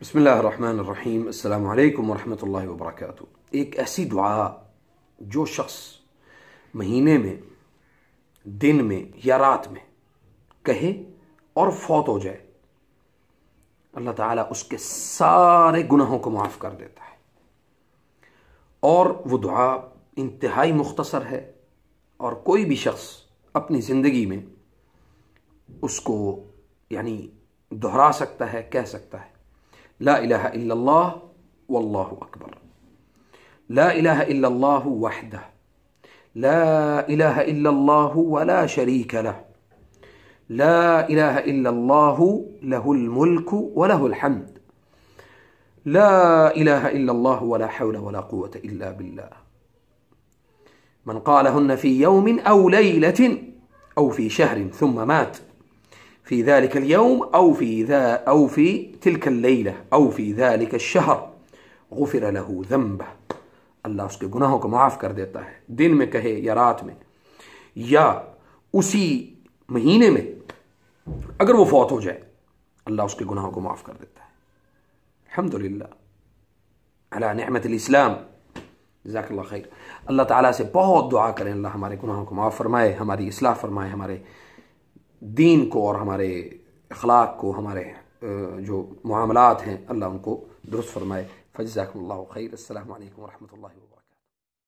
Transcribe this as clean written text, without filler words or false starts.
बिस्मिल्लाहिर्रहमानिर्रहीम। अस्सलामु अलैकुम वरहमतुल्लाहि वबरकातुहू। एक ऐसी दुआ जो शख्स महीने में, दिन में या रात में कहे और फौत हो जाए, अल्लाह ताला उसके सारे गुनाहों को माफ़ कर देता है। और वो दुआ इंतहाई मुख्तसर है और कोई भी शख्स अपनी ज़िंदगी में उसको यानी दोहरा सकता है, कह सकता है। ला इलाहा इल्लल्लाह वल्लाहु अकबर, ला इलाहा इल्लल्लाहु वहदह, ला इलाहा इल्लल्लाहु वला शरीक लह, ला इलाहा इल्लल्लाहु लहुल मुल्कु वलहुल हम्द, ला इलाहा इल्लल्लाहु वला हौला वला कुव्वता इल्ला बिल्लाह। मन क़ालहुन्न फ़ी यौमिन औ लैलतिन औ फ़ी शहरिन थुम्मा मात फ़ी ज़ालिकल यौम औ फ़ी तिल्कल लैला औ फ़ी ज़ालिकल शहर गुफ़िर लहू ज़ंबह। अल्लाह उसके गुनाहों को माफ़ कर देता है, दिन में कहे या रात में या उसी महीने में। अगर वो फौत हो जाए, अल्लाह उसके गुनाहों को माफ़ कर देता है। अल्हम्दुलिल्लाह अला निअमतिल इस्लाम। जज़ाकल्लाह खैर। अल्लाह ताला से बहुत दुआ करें, अल्लाह हमारे गुनाहों को माफ़ फरमाए, हमारी इस्लाह फरमाए, हमारे दीन को और हमारे अखलाक को, हमारे जो मुआमलात हैं, अल्लाह उनको दुरुस्त फरमाए। फजज़ाकुमुल्लाहु खैर। अस्सलामु अलैकुम वरहमतुल्लाहि वबरकातुहू।